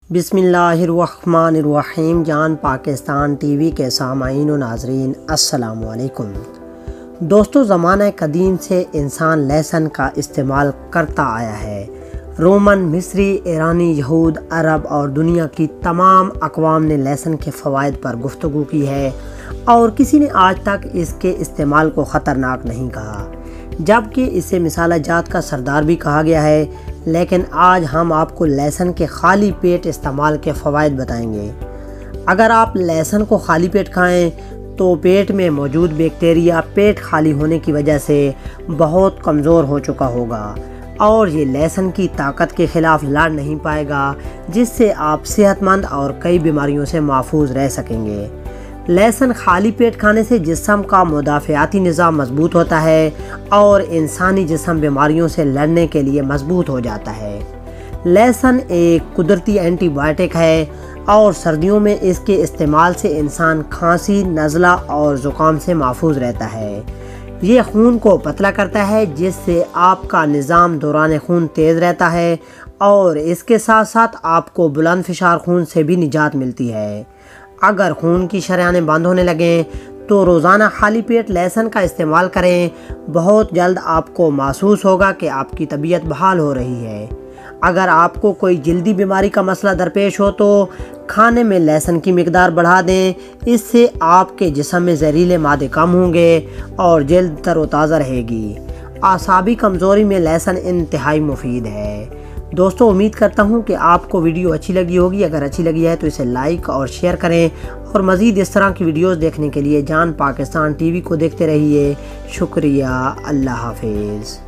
बिस्मिल्लाहिर्रहमानिर्रहीम। जान पाकिस्तान टीवी के सामाईन व नाज़रीन अस्सलामु अलैकुम। दोस्तों, ज़माना कदीम से इंसान लहसुन का इस्तेमाल करता आया है। रोमन, मिस्री, ईरानी, यहूद, अरब और दुनिया की तमाम अक़वाम ने लहसुन के फ़वाइद पर गुफ्तगू की है और किसी ने आज तक इसके इस्तेमाल को ख़तरनाक नहीं कहा, जबकि इसे मिसाला जात का सरदार भी कहा गया है। लेकिन आज हम आपको लहसुन के खाली पेट इस्तेमाल के फ़वाइद बताएंगे। अगर आप लहसुन को खाली पेट खाएं तो पेट में मौजूद बैक्टीरिया पेट खाली होने की वजह से बहुत कमज़ोर हो चुका होगा और ये लहसुन की ताकत के ख़िलाफ़ लड़ नहीं पाएगा, जिससे आप सेहतमंद और कई बीमारियों से महफूज रह सकेंगे। लहसुन खाली पेट खाने से जिस्म का मुदाफ़ियाती निज़ाम मजबूत होता है और इंसानी जिस्म बीमारियों से लड़ने के लिए मजबूत हो जाता है। लहसुन एक कुदरती एंटीबायोटिक है और सर्दियों में इसके इस्तेमाल से इंसान खांसी, नज़ला और ज़ुकाम से महफूज रहता है। ये खून को पतला करता है, जिससे आपका निज़ाम दौरान खून तेज़ रहता है और इसके साथ साथ आपको बुलंद फ़िशार खून से भी निजात मिलती है। अगर खून की शरेयानें बंद होने लगें तो रोज़ाना खाली पेट लहसुन का इस्तेमाल करें। बहुत जल्द आपको महसूस होगा कि आपकी तबीयत बहाल हो रही है। अगर आपको कोई जल्दी बीमारी का मसला दरपेश हो तो खाने में लहसुन की मिकदार बढ़ा दें। इससे आपके जिस्म में जहरीले मादे कम होंगे और जल्द तरोताज़ा रहेगी। आसाबी कमज़ोरी में लहसुन इंतहाई मुफीद है। दोस्तों, उम्मीद करता हूं कि आपको वीडियो अच्छी लगी होगी। अगर अच्छी लगी है तो इसे लाइक और शेयर करें और मज़ीद इस तरह की वीडियोस देखने के लिए जान पाकिस्तान टीवी को देखते रहिए। शुक्रिया। अल्लाह हाफिज़।